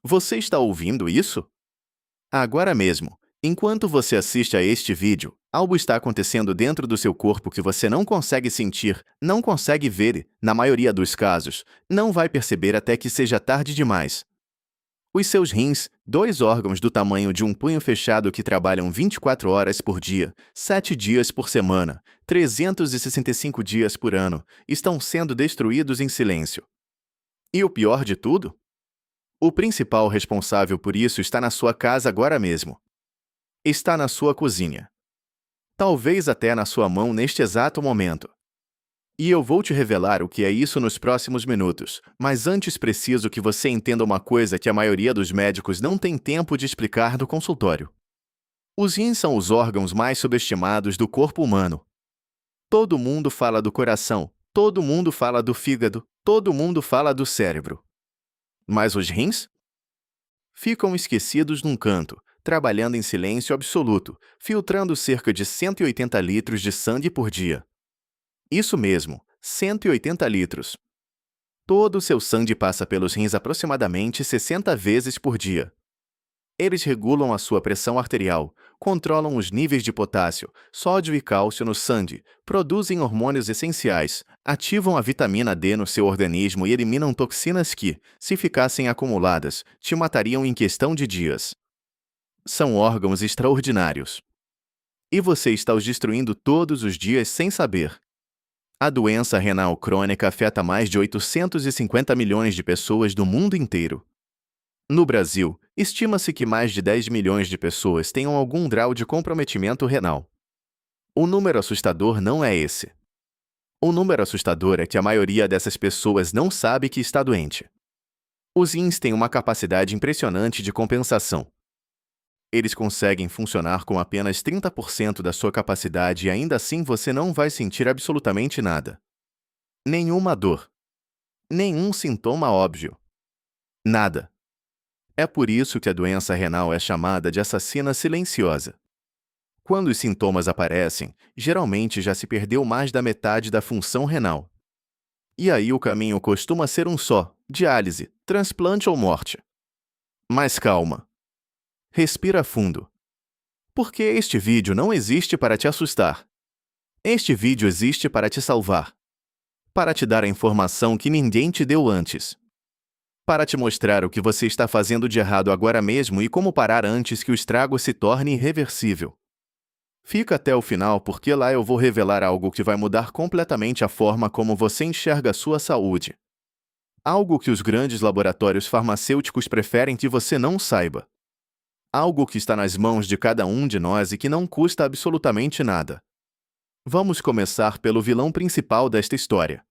Você está ouvindo isso? Agora mesmo, enquanto você assiste a este vídeo, algo está acontecendo dentro do seu corpo que você não consegue sentir, não consegue ver e, na maioria dos casos, não vai perceber até que seja tarde demais. Os seus rins, dois órgãos do tamanho de um punho fechado que trabalham 24 horas por dia, 7 dias por semana, 365 dias por ano, estão sendo destruídos em silêncio. E o pior de tudo? O principal responsável por isso está na sua casa agora mesmo. Está na sua cozinha. Talvez até na sua mão neste exato momento. E eu vou te revelar o que é isso nos próximos minutos, mas antes preciso que você entenda uma coisa que a maioria dos médicos não tem tempo de explicar no consultório. Os rins são os órgãos mais subestimados do corpo humano. Todo mundo fala do coração, todo mundo fala do fígado, todo mundo fala do cérebro. Mas os rins? Ficam esquecidos num canto, trabalhando em silêncio absoluto, filtrando cerca de 180 litros de sangue por dia. Isso mesmo, 180 litros. Todo o seu sangue passa pelos rins aproximadamente 60 vezes por dia. Eles regulam a sua pressão arterial, controlam os níveis de potássio, sódio e cálcio no sangue, produzem hormônios essenciais, ativam a vitamina D no seu organismo e eliminam toxinas que, se ficassem acumuladas, te matariam em questão de dias. São órgãos extraordinários. E você está os destruindo todos os dias sem saber. A doença renal crônica afeta mais de 850 milhões de pessoas do mundo inteiro. No Brasil, estima-se que mais de 10 milhões de pessoas tenham algum grau de comprometimento renal. O número assustador não é esse. O número assustador é que a maioria dessas pessoas não sabe que está doente. Os rins têm uma capacidade impressionante de compensação. Eles conseguem funcionar com apenas 30% da sua capacidade e ainda assim você não vai sentir absolutamente nada. Nenhuma dor. Nenhum sintoma óbvio. Nada. É por isso que a doença renal é chamada de assassina silenciosa. Quando os sintomas aparecem, geralmente já se perdeu mais da metade da função renal. E aí o caminho costuma ser um só: diálise, transplante ou morte. Mas calma. Respira fundo. Porque este vídeo não existe para te assustar. Este vídeo existe para te salvar. Para te dar a informação que ninguém te deu antes. Para te mostrar o que você está fazendo de errado agora mesmo e como parar antes que o estrago se torne irreversível. Fica até o final porque lá eu vou revelar algo que vai mudar completamente a forma como você enxerga a sua saúde. Algo que os grandes laboratórios farmacêuticos preferem que você não saiba. Algo que está nas mãos de cada um de nós e que não custa absolutamente nada. Vamos começar pelo vilão principal desta história.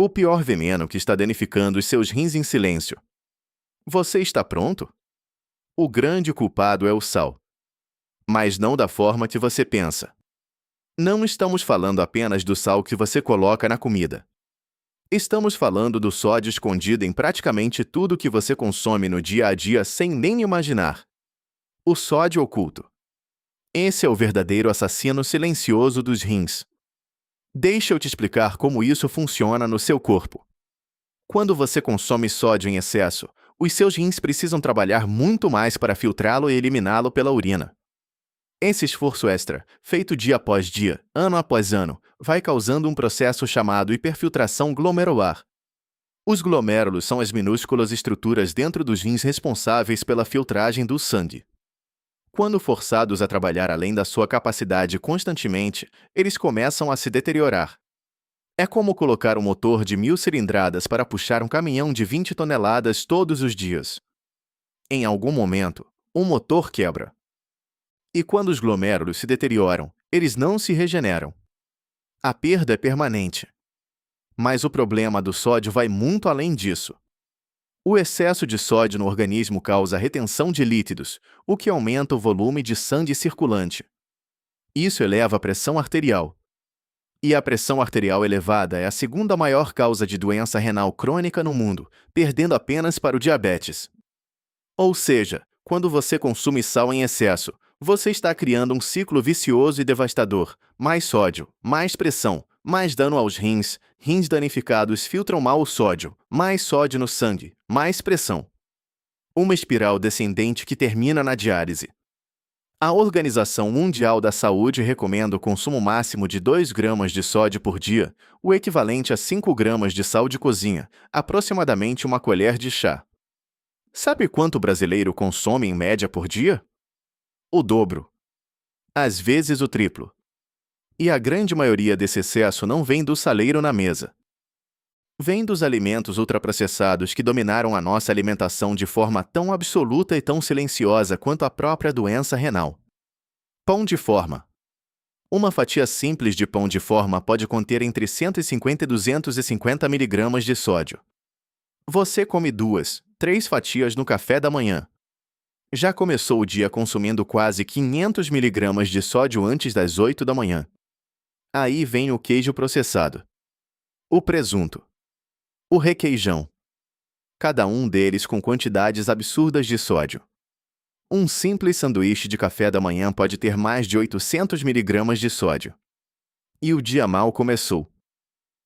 O pior veneno que está danificando os seus rins em silêncio. Você está pronto? O grande culpado é o sal. Mas não da forma que você pensa. Não estamos falando apenas do sal que você coloca na comida. Estamos falando do sódio escondido em praticamente tudo que você consome no dia a dia sem nem imaginar. O sódio oculto. Esse é o verdadeiro assassino silencioso dos rins. Deixa eu te explicar como isso funciona no seu corpo. Quando você consome sódio em excesso, os seus rins precisam trabalhar muito mais para filtrá-lo e eliminá-lo pela urina. Esse esforço extra, feito dia após dia, ano após ano, vai causando um processo chamado hiperfiltração glomerular. Os glomérulos são as minúsculas estruturas dentro dos rins responsáveis pela filtragem do sangue. Quando forçados a trabalhar além da sua capacidade constantemente, eles começam a se deteriorar. É como colocar um motor de 1000 cilindradas para puxar um caminhão de 20 toneladas todos os dias. Em algum momento, o motor quebra. E quando os glomérulos se deterioram, eles não se regeneram. A perda é permanente. Mas o problema do sódio vai muito além disso. O excesso de sódio no organismo causa retenção de líquidos, o que aumenta o volume de sangue circulante. Isso eleva a pressão arterial. E a pressão arterial elevada é a segunda maior causa de doença renal crônica no mundo, perdendo apenas para o diabetes. Ou seja, quando você consome sal em excesso, você está criando um ciclo vicioso e devastador: mais sódio, mais pressão, mais dano aos rins, rins danificados filtram mal o sódio, mais sódio no sangue, mais pressão. uma espiral descendente que termina na diálise. A Organização Mundial da Saúde recomenda o consumo máximo de 2 gramas de sódio por dia, o equivalente a 5 gramas de sal de cozinha, aproximadamente uma colher de chá. Sabe quanto o brasileiro consome em média por dia? O dobro. Às vezes o triplo. E a grande maioria desse excesso não vem do saleiro na mesa. Vem dos alimentos ultraprocessados que dominaram a nossa alimentação de forma tão absoluta e tão silenciosa quanto a própria doença renal. Pão de forma. Uma fatia simples de pão de forma pode conter entre 150 e 250 mg de sódio. Você come 2, 3 fatias no café da manhã. Já começou o dia consumindo quase 500 mg de sódio antes das 8 da manhã. Aí vem o queijo processado, o presunto, o requeijão. Cada um deles com quantidades absurdas de sódio. Um simples sanduíche de café da manhã pode ter mais de 800 mg de sódio. E o dia mal começou.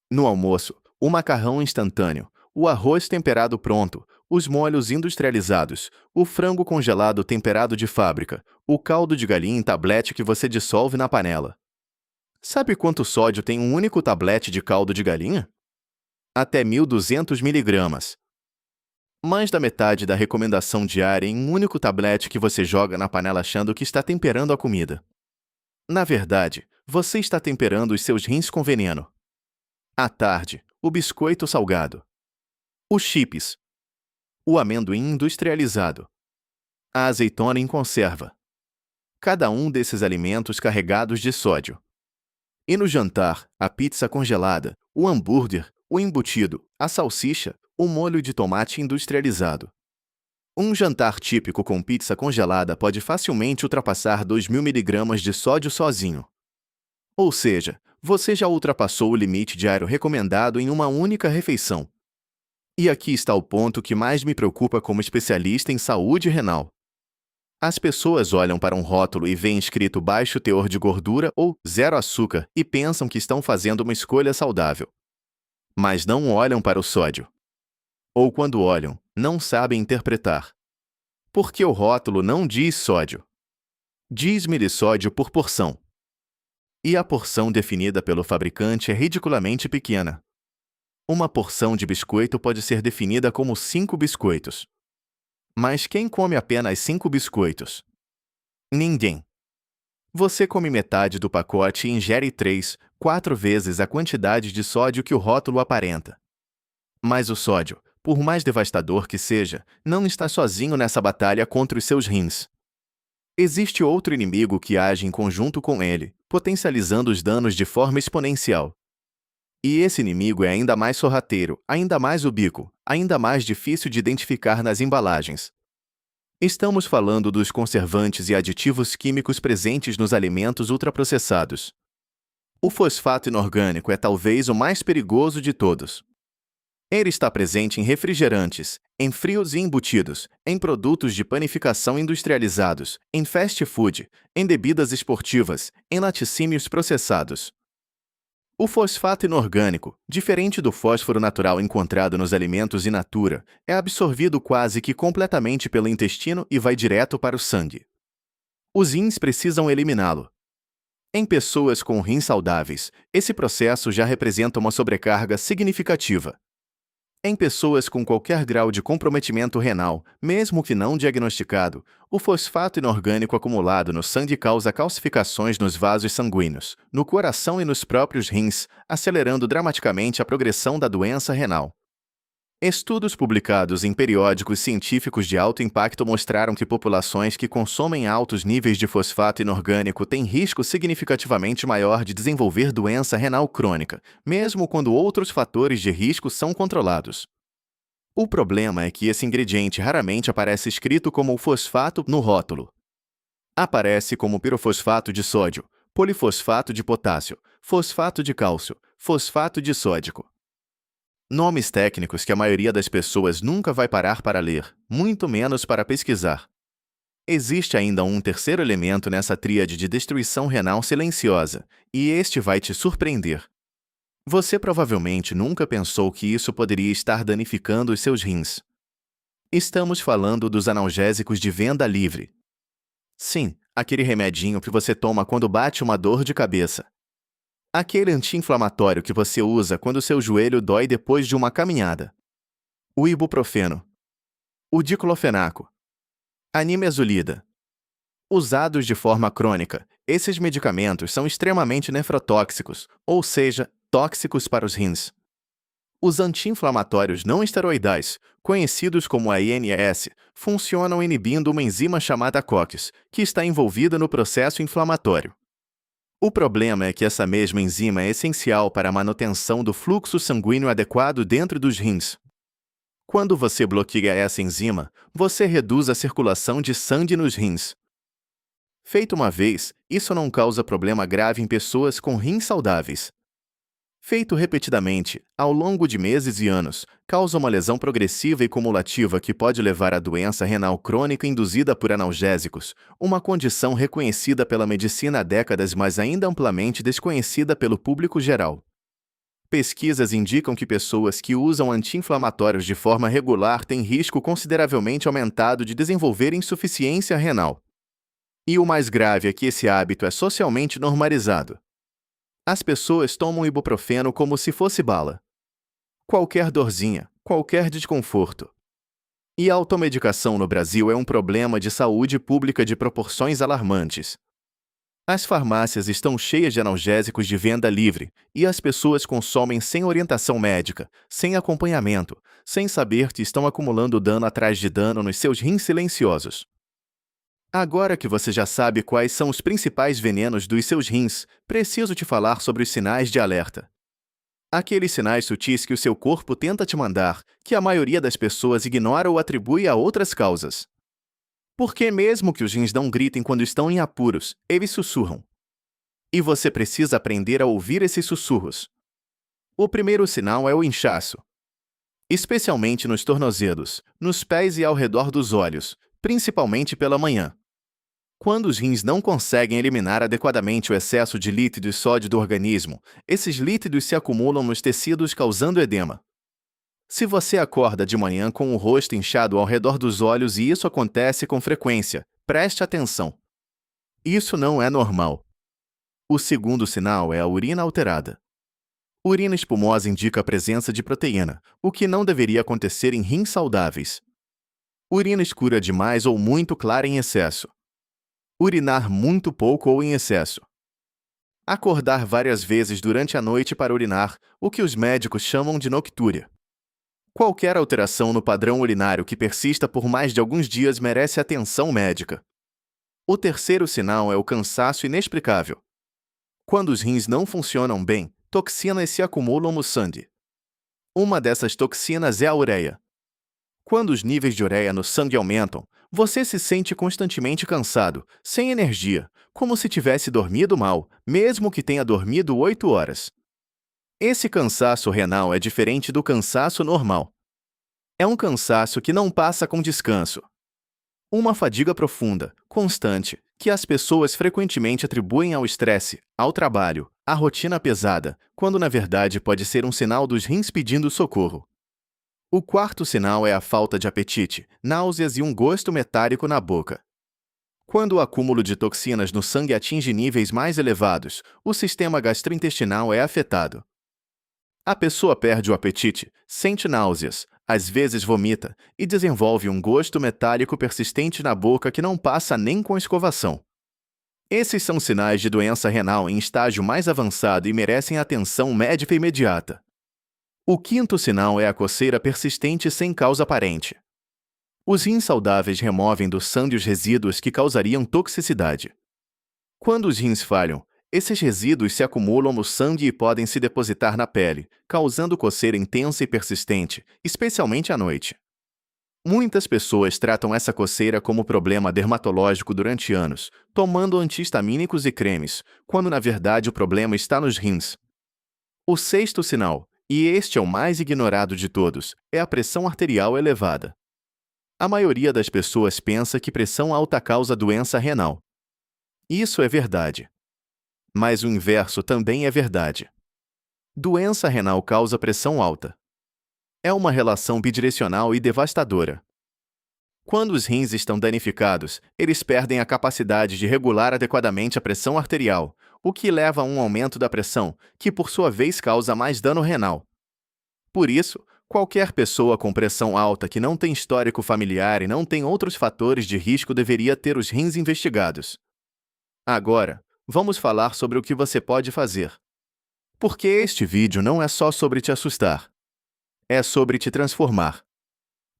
No almoço, o macarrão instantâneo, o arroz temperado pronto, os molhos industrializados, o frango congelado temperado de fábrica, o caldo de galinha em tablete que você dissolve na panela. Sabe quanto sódio tem um único tablete de caldo de galinha? Até 1.200 mg. Mais da metade da recomendação diária em um único tablete que você joga na panela achando que está temperando a comida. Na verdade, você está temperando os seus rins com veneno. À tarde, o biscoito salgado, os chips, o amendoim industrializado, a azeitona em conserva. Cada um desses alimentos carregados de sódio. E no jantar, a pizza congelada, o hambúrguer, o embutido, a salsicha, o molho de tomate industrializado. Um jantar típico com pizza congelada pode facilmente ultrapassar 2.000 mg de sódio sozinho. Ou seja, você já ultrapassou o limite diário recomendado em uma única refeição. E aqui está o ponto que mais me preocupa como especialista em saúde renal. As pessoas olham para um rótulo e veem escrito baixo teor de gordura ou zero açúcar e pensam que estão fazendo uma escolha saudável. Mas não olham para o sódio. Ou quando olham, não sabem interpretar. Porque o rótulo não diz sódio. Diz milissódio por porção. E a porção definida pelo fabricante é ridiculamente pequena. Uma porção de biscoito pode ser definida como 5 biscoitos. Mas quem come apenas 5 biscoitos? Ninguém. Você come metade do pacote e ingere 3, 4 vezes a quantidade de sódio que o rótulo aparenta. Mas o sódio, por mais devastador que seja, não está sozinho nessa batalha contra os seus rins. Existe outro inimigo que age em conjunto com ele, potencializando os danos de forma exponencial. E esse inimigo é ainda mais sorrateiro, ainda mais ubíquo, ainda mais difícil de identificar nas embalagens. Estamos falando dos conservantes e aditivos químicos presentes nos alimentos ultraprocessados. O fosfato inorgânico é talvez o mais perigoso de todos. Ele está presente em refrigerantes, em frios e embutidos, em produtos de panificação industrializados, em fast food, em bebidas esportivas, em laticínios processados. O fosfato inorgânico, diferente do fósforo natural encontrado nos alimentos in natura, é absorvido quase que completamente pelo intestino e vai direto para o sangue. Os rins precisam eliminá-lo. Em pessoas com rins saudáveis, esse processo já representa uma sobrecarga significativa. Em pessoas com qualquer grau de comprometimento renal, mesmo que não diagnosticado, o fosfato inorgânico acumulado no sangue causa calcificações nos vasos sanguíneos, no coração e nos próprios rins, acelerando dramaticamente a progressão da doença renal. Estudos publicados em periódicos científicos de alto impacto mostraram que populações que consomem altos níveis de fosfato inorgânico têm risco significativamente maior de desenvolver doença renal crônica, mesmo quando outros fatores de risco são controlados. O problema é que esse ingrediente raramente aparece escrito como fosfato no rótulo. Aparece como pirofosfato de sódio, polifosfato de potássio, fosfato de cálcio, fosfato de sódico. Nomes técnicos que a maioria das pessoas nunca vai parar para ler, muito menos para pesquisar. Existe ainda um terceiro elemento nessa tríade de destruição renal silenciosa, e este vai te surpreender. Você provavelmente nunca pensou que isso poderia estar danificando os seus rins. Estamos falando dos analgésicos de venda livre. Sim, aquele remedinho que você toma quando bate uma dor de cabeça. Aquele anti-inflamatório que você usa quando seu joelho dói depois de uma caminhada. O ibuprofeno. O diclofenaco. A nimesulida. Usados de forma crônica, esses medicamentos são extremamente nefrotóxicos, ou seja, tóxicos para os rins. Os anti-inflamatórios não esteroidais, conhecidos como ANS, funcionam inibindo uma enzima chamada COX, que está envolvida no processo inflamatório. O problema é que essa mesma enzima é essencial para a manutenção do fluxo sanguíneo adequado dentro dos rins. Quando você bloqueia essa enzima, você reduz a circulação de sangue nos rins. Feito uma vez, isso não causa problema grave em pessoas com rins saudáveis. Feito repetidamente, ao longo de meses e anos, causa uma lesão progressiva e cumulativa que pode levar à doença renal crônica induzida por analgésicos, uma condição reconhecida pela medicina há décadas, mas ainda amplamente desconhecida pelo público geral. Pesquisas indicam que pessoas que usam anti-inflamatórios de forma regular têm risco consideravelmente aumentado de desenvolver insuficiência renal. E o mais grave é que esse hábito é socialmente normalizado. As pessoas tomam ibuprofeno como se fosse bala. Qualquer dorzinha, qualquer desconforto. E a automedicação no Brasil é um problema de saúde pública de proporções alarmantes. As farmácias estão cheias de analgésicos de venda livre, e as pessoas consomem sem orientação médica, sem acompanhamento, sem saber que estão acumulando dano atrás de dano nos seus rins silenciosos. Agora que você já sabe quais são os principais venenos dos seus rins, preciso te falar sobre os sinais de alerta. Aqueles sinais sutis que o seu corpo tenta te mandar, que a maioria das pessoas ignora ou atribui a outras causas. Porque mesmo que os rins não gritem quando estão em apuros, eles sussurram. E você precisa aprender a ouvir esses sussurros. O primeiro sinal é o inchaço. Especialmente nos tornozelos, nos pés e ao redor dos olhos, principalmente pela manhã. Quando os rins não conseguem eliminar adequadamente o excesso de líquido e sódio do organismo, esses líquidos se acumulam nos tecidos causando edema. Se você acorda de manhã com o rosto inchado ao redor dos olhos e isso acontece com frequência, preste atenção. Isso não é normal. O segundo sinal é a urina alterada. Urina espumosa indica a presença de proteína, o que não deveria acontecer em rins saudáveis. Urina escura demais ou muito clara em excesso. Urinar muito pouco ou em excesso. Acordar várias vezes durante a noite para urinar, o que os médicos chamam de noctúria. Qualquer alteração no padrão urinário que persista por mais de alguns dias merece atenção médica. O terceiro sinal é o cansaço inexplicável. Quando os rins não funcionam bem, toxinas se acumulam no sangue. Uma dessas toxinas é a ureia. Quando os níveis de ureia no sangue aumentam, você se sente constantemente cansado, sem energia, como se tivesse dormido mal, mesmo que tenha dormido 8 horas. Esse cansaço renal é diferente do cansaço normal. É um cansaço que não passa com descanso. Uma fadiga profunda, constante, que as pessoas frequentemente atribuem ao estresse, ao trabalho, à rotina pesada, quando na verdade pode ser um sinal dos rins pedindo socorro. O quarto sinal é a falta de apetite, náuseas e um gosto metálico na boca. Quando o acúmulo de toxinas no sangue atinge níveis mais elevados, o sistema gastrointestinal é afetado. A pessoa perde o apetite, sente náuseas, às vezes vomita, e desenvolve um gosto metálico persistente na boca que não passa nem com escovação. Esses são sinais de doença renal em estágio mais avançado e merecem atenção médica imediata. O quinto sinal é a coceira persistente sem causa aparente. Os rins saudáveis removem do sangue os resíduos que causariam toxicidade. Quando os rins falham, esses resíduos se acumulam no sangue e podem se depositar na pele, causando coceira intensa e persistente, especialmente à noite. Muitas pessoas tratam essa coceira como problema dermatológico durante anos, tomando anti-histamínicos e cremes, quando na verdade o problema está nos rins. O sexto sinal, e este é o mais ignorado de todos, é a pressão arterial elevada. A maioria das pessoas pensa que pressão alta causa doença renal. Isso é verdade. Mas o inverso também é verdade. Doença renal causa pressão alta. É uma relação bidirecional e devastadora. Quando os rins estão danificados, eles perdem a capacidade de regular adequadamente a pressão arterial, o que leva a um aumento da pressão, que por sua vez causa mais dano renal. Por isso, qualquer pessoa com pressão alta que não tem histórico familiar e não tem outros fatores de risco deveria ter os rins investigados. Agora, vamos falar sobre o que você pode fazer. Porque este vídeo não é só sobre te assustar. É sobre te transformar.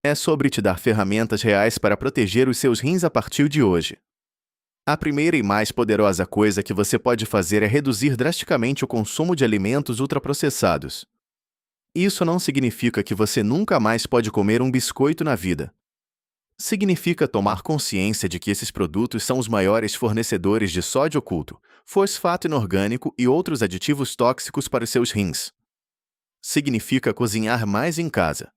É sobre te dar ferramentas reais para proteger os seus rins a partir de hoje. A primeira e mais poderosa coisa que você pode fazer é reduzir drasticamente o consumo de alimentos ultraprocessados. Isso não significa que você nunca mais pode comer um biscoito na vida. Significa tomar consciência de que esses produtos são os maiores fornecedores de sódio oculto, fosfato inorgânico e outros aditivos tóxicos para os seus rins. Significa cozinhar mais em casa.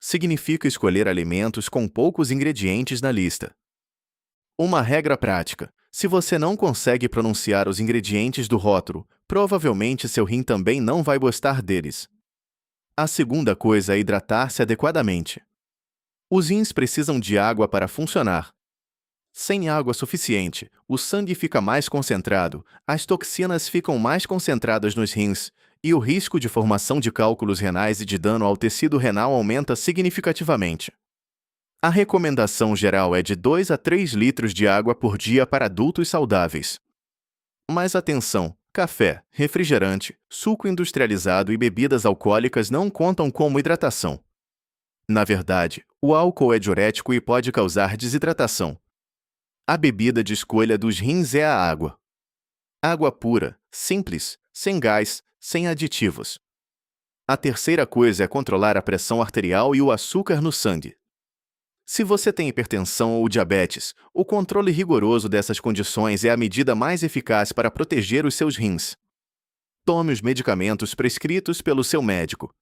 Significa escolher alimentos com poucos ingredientes na lista. Uma regra prática: se você não consegue pronunciar os ingredientes do rótulo, provavelmente seu rim também não vai gostar deles. A segunda coisa é hidratar-se adequadamente. Os rins precisam de água para funcionar. Sem água suficiente, o sangue fica mais concentrado, as toxinas ficam mais concentradas nos rins, e o risco de formação de cálculos renais e de dano ao tecido renal aumenta significativamente. A recomendação geral é de 2 a 3 litros de água por dia para adultos saudáveis. Mas atenção, café, refrigerante, suco industrializado e bebidas alcoólicas não contam como hidratação. Na verdade, o álcool é diurético e pode causar desidratação. A bebida de escolha dos rins é a água. Água pura, simples, sem gás, sem aditivos. A terceira coisa é controlar a pressão arterial e o açúcar no sangue. Se você tem hipertensão ou diabetes, o controle rigoroso dessas condições é a medida mais eficaz para proteger os seus rins. Tome os medicamentos prescritos pelo seu médico.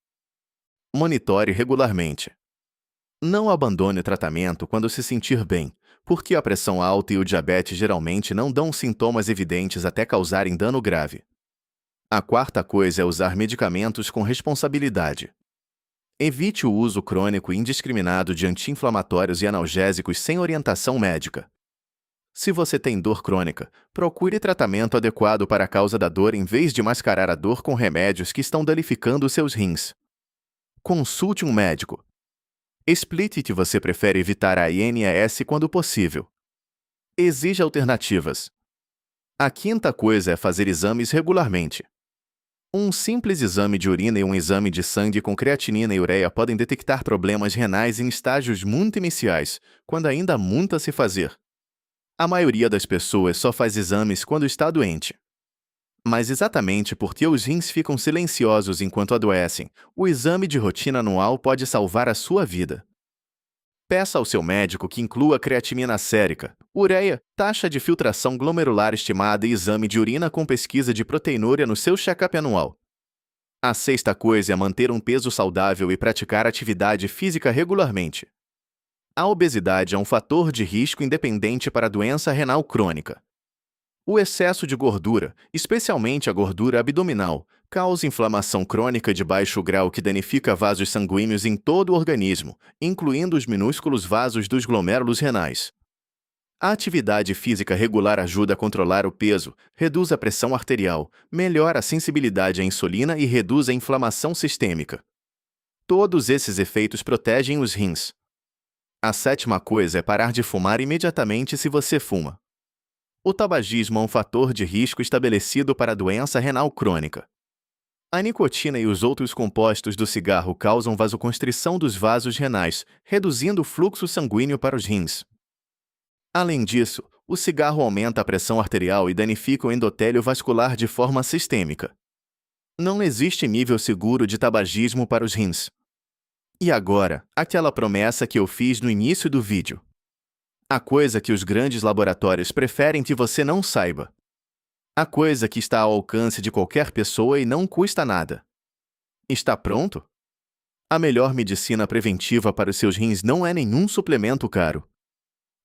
Monitore regularmente. Não abandone o tratamento quando se sentir bem, porque a pressão alta e o diabetes geralmente não dão sintomas evidentes até causarem dano grave. A quarta coisa é usar medicamentos com responsabilidade. Evite o uso crônico e indiscriminado de anti-inflamatórios e analgésicos sem orientação médica. Se você tem dor crônica, procure tratamento adequado para a causa da dor em vez de mascarar a dor com remédios que estão danificando seus rins. Consulte um médico. Explique que você prefere evitar a INES quando possível. Exija alternativas. A quinta coisa é fazer exames regularmente. Um simples exame de urina e um exame de sangue com creatinina e ureia podem detectar problemas renais em estágios muito iniciais, quando ainda há muito a se fazer. A maioria das pessoas só faz exames quando está doente. Mas exatamente porque os rins ficam silenciosos enquanto adoecem, o exame de rotina anual pode salvar a sua vida. Peça ao seu médico que inclua creatinina sérica, ureia, taxa de filtração glomerular estimada e exame de urina com pesquisa de proteinúria no seu check-up anual. A sexta coisa é manter um peso saudável e praticar atividade física regularmente. A obesidade é um fator de risco independente para a doença renal crônica. O excesso de gordura, especialmente a gordura abdominal, causa inflamação crônica de baixo grau que danifica vasos sanguíneos em todo o organismo, incluindo os minúsculos vasos dos glomérulos renais. A atividade física regular ajuda a controlar o peso, reduz a pressão arterial, melhora a sensibilidade à insulina e reduz a inflamação sistêmica. Todos esses efeitos protegem os rins. A sétima coisa é parar de fumar imediatamente se você fuma. O tabagismo é um fator de risco estabelecido para a doença renal crônica. A nicotina e os outros compostos do cigarro causam vasoconstrição dos vasos renais, reduzindo o fluxo sanguíneo para os rins. Além disso, o cigarro aumenta a pressão arterial e danifica o endotélio vascular de forma sistêmica. Não existe nível seguro de tabagismo para os rins. E agora, aquela promessa que eu fiz no início do vídeo. A coisa que os grandes laboratórios preferem que você não saiba. A coisa que está ao alcance de qualquer pessoa e não custa nada. Está pronto? A melhor medicina preventiva para os seus rins não é nenhum suplemento caro.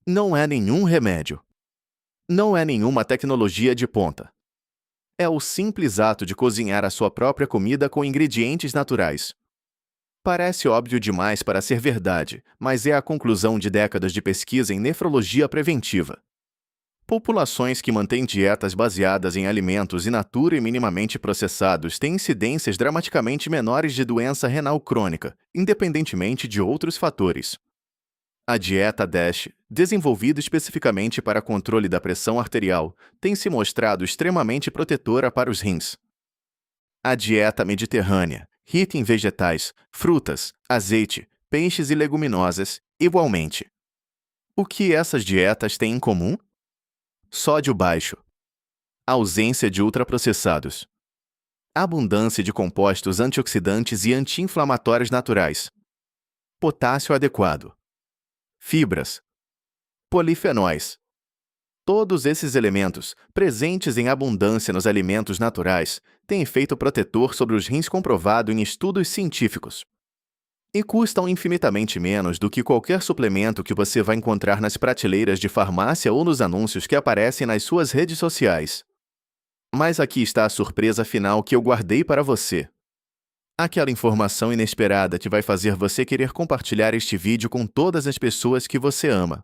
Não é nenhum remédio. Não é nenhuma tecnologia de ponta. É o simples ato de cozinhar a sua própria comida com ingredientes naturais. Parece óbvio demais para ser verdade, mas é a conclusão de décadas de pesquisa em nefrologia preventiva. Populações que mantêm dietas baseadas em alimentos in natura e minimamente processados têm incidências dramaticamente menores de doença renal crônica, independentemente de outros fatores. A dieta DASH, desenvolvida especificamente para controle da pressão arterial, tem se mostrado extremamente protetora para os rins. A dieta mediterrânea, rica em vegetais, frutas, azeite, peixes e leguminosas, igualmente. O que essas dietas têm em comum? Sódio baixo, ausência de ultraprocessados, abundância de compostos antioxidantes e anti-inflamatórios naturais, potássio adequado, fibras, polifenóis. Todos esses elementos, presentes em abundância nos alimentos naturais, têm efeito protetor sobre os rins comprovado em estudos científicos. E custam infinitamente menos do que qualquer suplemento que você vai encontrar nas prateleiras de farmácia ou nos anúncios que aparecem nas suas redes sociais. Mas aqui está a surpresa final que eu guardei para você. Aquela informação inesperada que vai fazer você querer compartilhar este vídeo com todas as pessoas que você ama.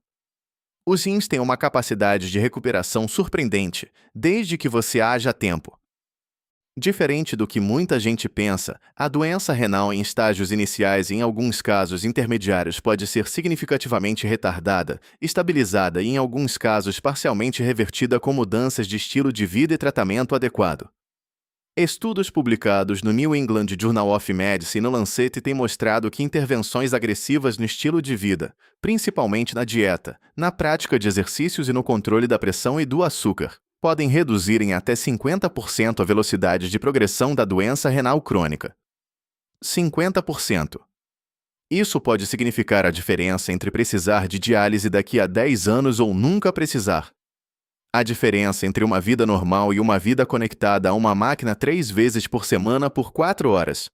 Os rins têm uma capacidade de recuperação surpreendente, desde que você haja a tempo. Diferente do que muita gente pensa, a doença renal em estágios iniciais e em alguns casos intermediários pode ser significativamente retardada, estabilizada e em alguns casos parcialmente revertida com mudanças de estilo de vida e tratamento adequado. Estudos publicados no New England Journal of Medicine e no Lancet têm mostrado que intervenções agressivas no estilo de vida, principalmente na dieta, na prática de exercícios e no controle da pressão e do açúcar, podem reduzir em até 50% a velocidade de progressão da doença renal crônica. 50%. Isso pode significar a diferença entre precisar de diálise daqui a 10 anos ou nunca precisar. A diferença entre uma vida normal e uma vida conectada a uma máquina 3 vezes por semana por 4 horas.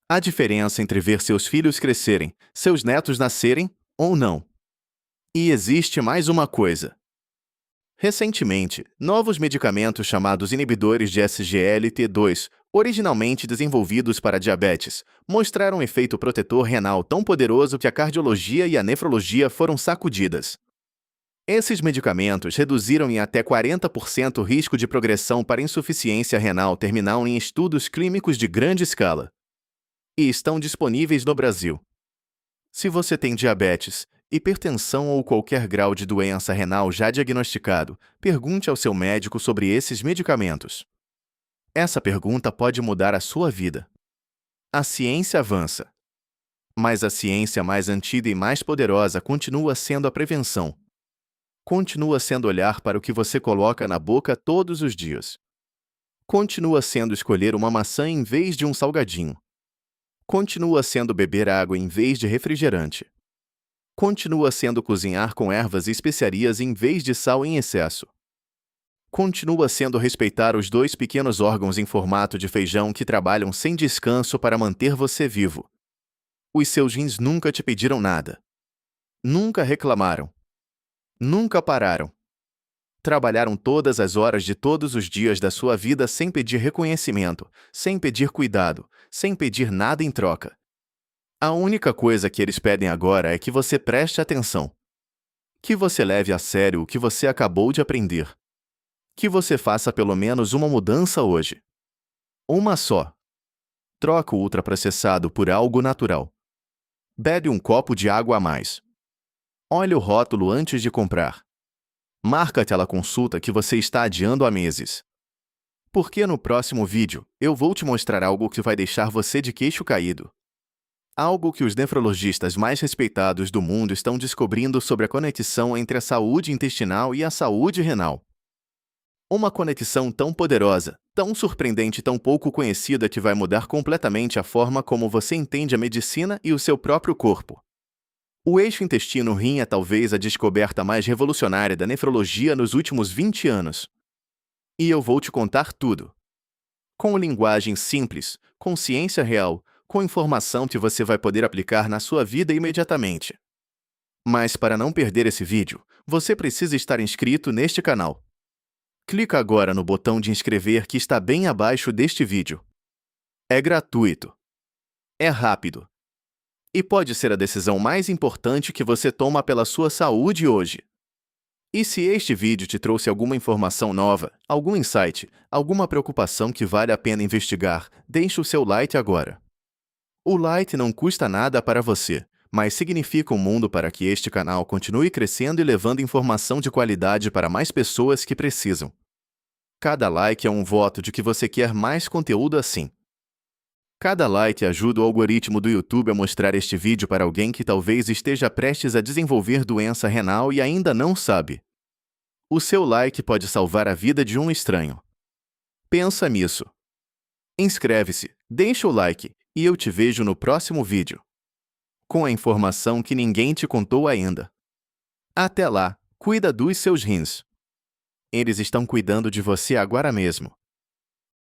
A diferença entre ver seus filhos crescerem, seus netos nascerem, ou não. E existe mais uma coisa. Recentemente, novos medicamentos chamados inibidores de SGLT2, originalmente desenvolvidos para diabetes, mostraram um efeito protetor renal tão poderoso que a cardiologia e a nefrologia foram sacudidas. Esses medicamentos reduziram em até 40% o risco de progressão para insuficiência renal terminal em estudos clínicos de grande escala. E estão disponíveis no Brasil. Se você tem diabetes, hipertensão ou qualquer grau de doença renal já diagnosticado, pergunte ao seu médico sobre esses medicamentos. Essa pergunta pode mudar a sua vida. A ciência avança. Mas a ciência mais antiga e mais poderosa continua sendo a prevenção. Continua sendo olhar para o que você coloca na boca todos os dias. Continua sendo escolher uma maçã em vez de um salgadinho. Continua sendo beber água em vez de refrigerante. Continua sendo cozinhar com ervas e especiarias em vez de sal em excesso. Continua sendo respeitar os 2 pequenos órgãos em formato de feijão que trabalham sem descanso para manter você vivo. Os seus rins nunca te pediram nada. Nunca reclamaram. Nunca pararam. Trabalharam todas as horas de todos os dias da sua vida sem pedir reconhecimento, sem pedir cuidado, sem pedir nada em troca. A única coisa que eles pedem agora é que você preste atenção. Que você leve a sério o que você acabou de aprender. Que você faça pelo menos uma mudança hoje. Uma só. Troca o ultraprocessado por algo natural. Bebe um copo de água a mais. Olhe o rótulo antes de comprar. Marca a teleconsulta que você está adiando há meses. Porque no próximo vídeo, eu vou te mostrar algo que vai deixar você de queixo caído. Algo que os nefrologistas mais respeitados do mundo estão descobrindo sobre a conexão entre a saúde intestinal e a saúde renal. Uma conexão tão poderosa, tão surpreendente e tão pouco conhecida que vai mudar completamente a forma como você entende a medicina e o seu próprio corpo. O eixo intestino-rim é talvez a descoberta mais revolucionária da nefrologia nos últimos 20 anos. E eu vou te contar tudo. Com linguagem simples, com ciência real, com informação que você vai poder aplicar na sua vida imediatamente. Mas para não perder esse vídeo, você precisa estar inscrito neste canal. Clica agora no botão de inscrever que está bem abaixo deste vídeo. É gratuito. É rápido. E pode ser a decisão mais importante que você toma pela sua saúde hoje. E se este vídeo te trouxe alguma informação nova, algum insight, alguma preocupação que vale a pena investigar, deixe o seu like agora. O like não custa nada para você, mas significa um mundo para que este canal continue crescendo e levando informação de qualidade para mais pessoas que precisam. Cada like é um voto de que você quer mais conteúdo assim. Cada like ajuda o algoritmo do YouTube a mostrar este vídeo para alguém que talvez esteja prestes a desenvolver doença renal e ainda não sabe. O seu like pode salvar a vida de um estranho. Pensa nisso. Inscreve-se, deixa o like, e eu te vejo no próximo vídeo. Com a informação que ninguém te contou ainda. Até lá, cuida dos seus rins. Eles estão cuidando de você agora mesmo.